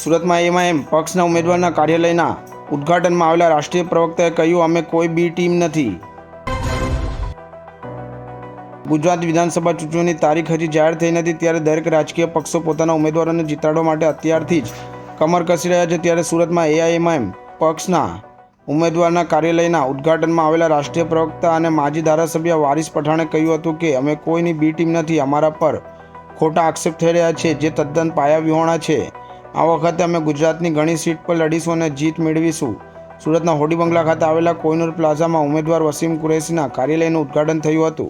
સુરતમાં એમઆઈએમ પક્ષના ઉમેદવારના કાર્યાલયના ઉદ્ઘાટનમાં આવેલા રાષ્ટ્રીય પ્રવક્તાએ કહ્યું, અમે કોઈ બી ટીમ નથી. ગુજરાત વિધાનસભા ચૂંટણીની તારીખ હજી જાહેર થઈ નથી, ત્યારે દરેક રાજકીય પક્ષો પોતાના ઉમેદવારોને જીતાડવા માટે અત્યારથી જ કમર કસી રહ્યા છે. ત્યારે સુરતમાં એઆઈએમઆઈએમ પક્ષના ઉમેદવારના કાર્યાલયના ઉદ્ઘાટનમાં આવેલા રાષ્ટ્રીય પ્રવક્તા અને માજી ધારાસભ્ય વારિસ પઠાણે કહ્યું હતું કે અમે કોઈની બી ટીમ નથી. અમારા પર ખોટા આક્ષેપ થઈ રહ્યા છે, જે તદ્દન પાયાવિહોણા છે. આ વખતે અમે ગુજરાતની ઘણી સીટ પર લડીશું અને જીત મેળવીશું. સુરતના હોડી બંગલા ખાતે આવેલા કોહિનૂર પ્લાઝામાં ઉમેદવાર વસીમ કુરેશીના કાર્યાલયનું ઉદ્ઘાટન થયું હતું.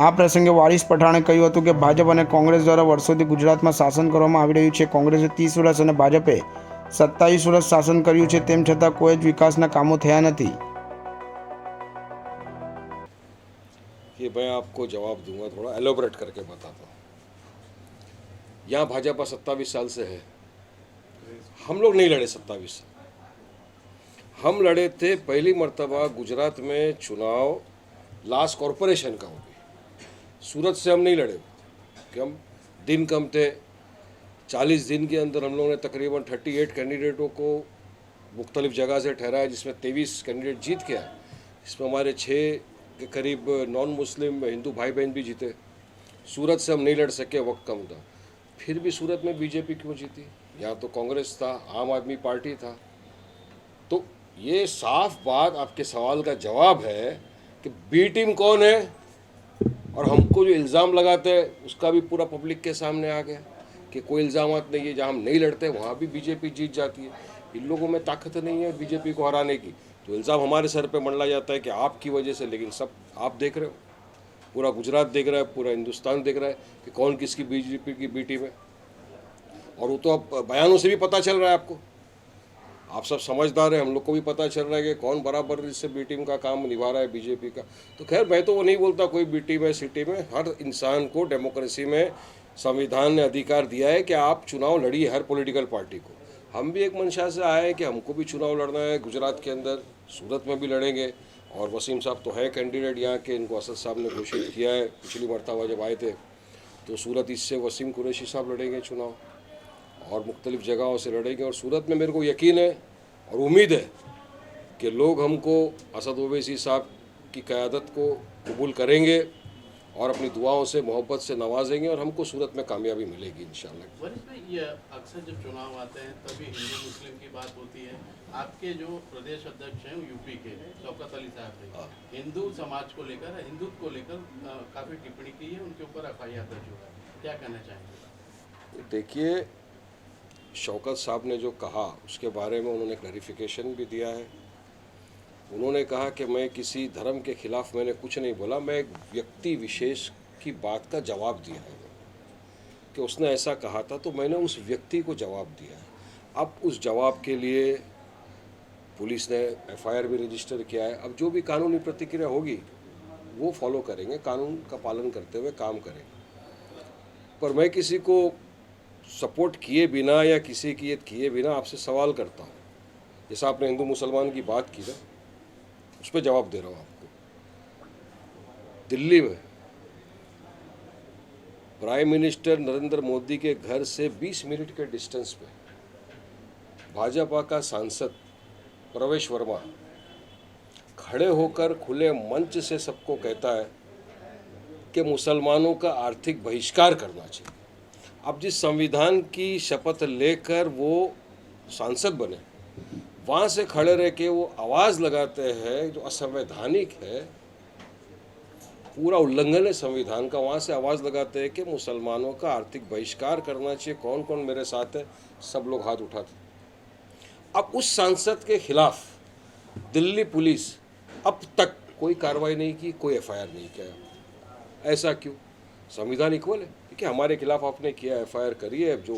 આ પ્રસંગે વારિસ પઠાણે કહ્યું હતું કે ભાજપ અને કોંગ્રેસ દ્વારા વર્ષોથી ગુજરાતમાં શાસન કરવામાં આવી રહ્યું છે. કોંગ્રેસે 30 વર્ષ અને ભાજપે 27 વર્ષ શાસન કર્યું છે, તેમ છતાં કોઈ જ વિકાસના કામો થયા નથી. ये मैं आपको जवाब दूंगा, थोड़ा एलोबरेट करके बताता हूँ. यहाँ भाजपा 27 साल से है. हम लोग नहीं लड़े 27 साल. हम लड़े थे पहली मर्तबा गुजरात में चुनाव लास्ट कॉरपोरेशन का हो गई. सूरत से हम नहीं लड़े कि हम दिन कम थे. 40 दिन के अंदर हम लोगों ने तकरीबन 38 कैंडिडेटों को मुख्तलिफ जगह से ठहराया, जिसमें 23 कैंडिडेट जीत के आए. इसमें हमारे 6 के करीब नॉन मुस्लिम हिंदू भाई बहन भी जीते. सूरत से हम नहीं लड़ सके, वक्त कम था. फिर भी सूरत में बीजेपी क्यों जीती? यहाँ तो कांग्रेस था, आम आदमी पार्टी था. तो ये साफ बात आपके सवाल का जवाब है कि बी टीम कौन है, और हमको जो इल्ज़ाम लगाते हैं उसका भी पूरा पब्लिक के सामने आ गया कि कोई इल्ज़ामात नहीं है. जहाँ हम नहीं लड़ते वहाँ भी बीजेपी जीत जाती है. इन लोगों में ताकत नहीं है बीजेपी को हराने की. तो इल्ज़ाम हमारे सर पे मंडला जाता है कि आपकी वजह से. लेकिन सब आप देख रहे हो, पूरा गुजरात देख रहा है, पूरा हिंदुस्तान देख रहा है कि कौन किसकी बीजेपी की बी टीम है. और वो तो अब बयानों से भी पता चल रहा है आपको. आप सब समझदार हैं, हम लोग को भी पता चल रहा है कि कौन बराबर से बी टीम का काम निभा रहा है बीजेपी का. तो खैर मैं तो वो नहीं बोलता कोई बी टीम है सी टीम है. हर इंसान को डेमोक्रेसी में संविधान ने अधिकार दिया है कि आप चुनाव लड़िए, हर पॉलिटिकल पार्टी को. हम भी एक मंशा से आए हैं कि हमको भी चुनाव लड़ना है गुजरात के अंदर. सूरत में भी लड़ेंगे. और वसीम साहब तो हैं कैंडिडेट यहाँ के, इनको असद साहब ने घोषित किया है पिछली मरतबा जब आए थे. तो सूरत इससे वसीम कुरैशी साहब लड़ेंगे चुनाव, और मुख्तलिफ जगहों से लड़ेंगे. और सूरत में मेरे को यकीन है और उम्मीद है कि लोग हमको असद ओवैसी साहब की क़यादत को कबूल करेंगे और अपनी दुआओं से मोहब्बत से नवाजेंगे, और हमको सूरत में कामयाबी मिलेगी इंशाल्लाह. वरिष्ठ भाई, ये अक्सर जब चुनाव आते हैं तभी हिंदू मुस्लिम की बात होती है. आपके जो प्रदेश अध्यक्ष हैं वो यूपी के शौकत अली साहब हैं. हिंदू समाज को लेकर, हिंदुत्व को लेकर काफ़ी टिप्पणी की है, उनके ऊपर FIR दर्ज हुआ है. क्या कहना चाहेंगे? देखिए, शौकत साहब ने जो कहा उसके बारे में उन्होंने क्लैरिफिकेशन भी दिया है. उन्होंने कहा कि मैं किसी धर्म के ख़िलाफ़ मैंने कुछ नहीं बोला, मैं एक व्यक्ति विशेष की बात का जवाब दिया है कि उसने ऐसा कहा था, तो मैंने उस व्यक्ति को जवाब दिया है. अब उस जवाब के लिए पुलिस ने FIR भी रजिस्टर किया है. अब जो भी कानूनी प्रतिक्रिया होगी वो फॉलो करेंगे, कानून का पालन करते हुए काम करेंगे. पर मैं किसी को सपोर्ट किए बिना या किसी की ये किए बिना आपसे सवाल करता हूँ. जैसा आपने हिंदू मुसलमान की बात की ना, उस पर जवाब दे रहा हूँ आपको. दिल्ली में प्राइम मिनिस्टर नरेंद्र मोदी के घर से 20 मिनट के डिस्टेंस पे भाजपा का सांसद प्रवेश वर्मा खड़े होकर खुले मंच से सबको कहता है कि मुसलमानों का आर्थिक बहिष्कार करना चाहिए. अब जिस संविधान की शपथ लेकर वो सांसद बने, वहाँ से खड़े रह के वो आवाज़ लगाते हैं जो असंवैधानिक है, पूरा उल्लंघन है संविधान का. वहाँ से आवाज़ लगाते हैं कि मुसलमानों का आर्थिक बहिष्कार करना चाहिए. कौन कौन मेरे साथ है? सब लोग हाथ उठाते. अब उस सांसद के खिलाफ दिल्ली पुलिस अब तक कोई कार्रवाई नहीं की, कोई FIR नहीं किया. ऐसा क्यों? संविधान इक्वल है कि हमारे खिलाफ आपने किया, FIR करिए. अब जो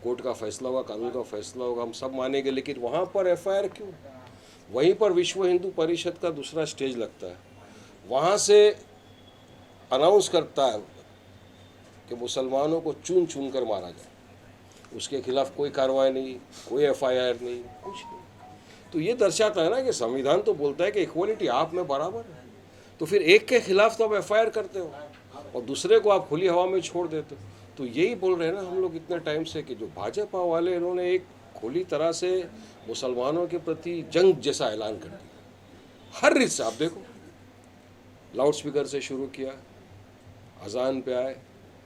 कोर्ट का फैसला होगा, कानून का फैसला होगा, हम सब मानेंगे. लेकिन वहाँ पर FIR क्यों? वहीं पर विश्व हिंदू परिषद का दूसरा स्टेज लगता है, वहाँ से अनाउंस करता है कि मुसलमानों को चुन चुन कर मारा जाए. उसके खिलाफ कोई कार्रवाई नहीं, कोई FIR नहीं, कुछ नहीं. तो ये दर्शाता है ना कि संविधान तो बोलता है कि इक्वलिटी आप में बराबर है. तो फिर एक के खिलाफ तो आप FIR करते हो और दूसरे को आप खुली हवा में छोड़ देते हो. तो यही बोल रहे हैं ना हम लोग इतने टाइम से कि जो भाजपा वाले इन्होंने एक खुली तरह से मुसलमानों के प्रति जंग जैसा ऐलान कर दिया। हर रीत से आप देखो, लाउड स्पीकर से शुरू किया, अजान पे आए,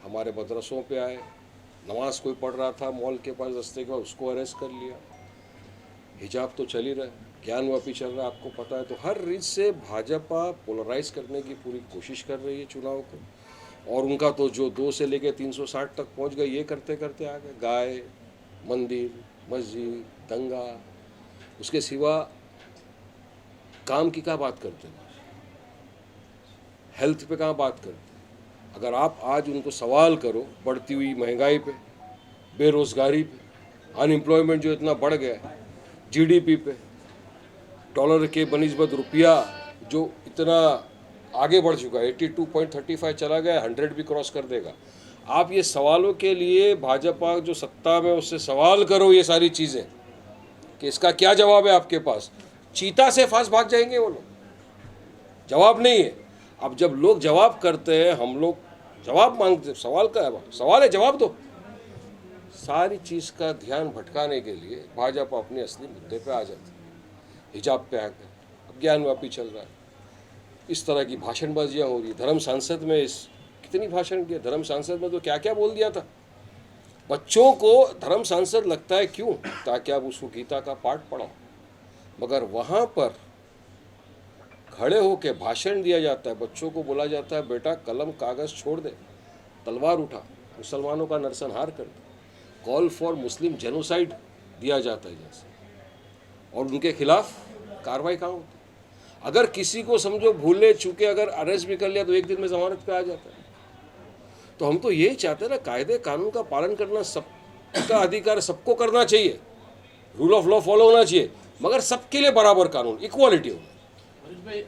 हमारे मदरसों पे आए, नमाज कोई पढ़ रहा था मॉल के पास रास्ते के पास, उसको अरेस्ट कर लिया। हिजाब तो चल ही रहा है, ज्ञानव्यापी चल रहा है, आपको पता है। तो हर रीत से भाजपा पोलराइज करने की पूरी कोशिश कर रही है चुनाव को, और उनका तो जो 2 से लेकर 360 तक पहुंच गए, ये करते करते आ गए। गाय, मंदिर, मस्जिद, दंगा, उसके सिवा काम की क्या बात करते हैं, हेल्थ पे कहाँ बात करते हैं। अगर आप आज उनको सवाल करो बढ़ती हुई महंगाई पे, बेरोजगारी पे, अनएम्प्लॉयमेंट जो इतना बढ़ गया है, जीडीपी पे, डॉलर के बनिस्बत रुपया जो इतना आगे बढ़ चुका है, 82.35 चला गया, 100 भी क्रॉस कर देगा। आप ये सवालों के लिए भाजपा जो सत्ता में उससे सवाल करो ये सारी चीज़ें कि इसका क्या जवाब है आपके पास, चीता से फांस भाग जाएंगे वो लोग। जवाब नहीं है। अब जब लोग जवाब करते हैं, हम लोग जवाब मांगते, सवाल का सवाल है, जवाब दो। सारी चीज़ का ध्यान भटकाने के लिए भाजपा अपने असली मुद्दे पे आ जाती है। हिजाब पे आ गए, अब ज्ञानव्यापी चल रहा है, इस तरह की भाषणबाजियाँ हो रही। धर्म सांसद में कितनी भाषण किया, धर्म सांसद में तो क्या क्या बोल दिया था। बच्चों को धर्म सांसद लगता है क्यों, ताकि आप उसको गीता का पाठ पढ़ाओ, मगर वहाँ पर खड़े होकर भाषण दिया जाता है, बच्चों को बोला जाता है बेटा कलम कागज़ छोड़ दे, तलवार उठा, मुसलमानों का नरसंहार कर दे, कॉल फॉर मुस्लिम जेनोसाइड दिया जाता है जैसे, और उनके खिलाफ कार्रवाई कहाँ होती। अगर किसी को समझो भूले चूके अगर अरेस्ट भी कर लिया तो 1 दिन में जमानत पे आ जाता है। तो हम तो यही चाहते हैं ना, कायदे कानून का पालन करना सबका अधिकार, सबको करना चाहिए, रूल ऑफ लॉ फॉलो होना चाहिए, मगर सबके लिए बराबर कानून, इक्वालिटी होना। हरीश भाई,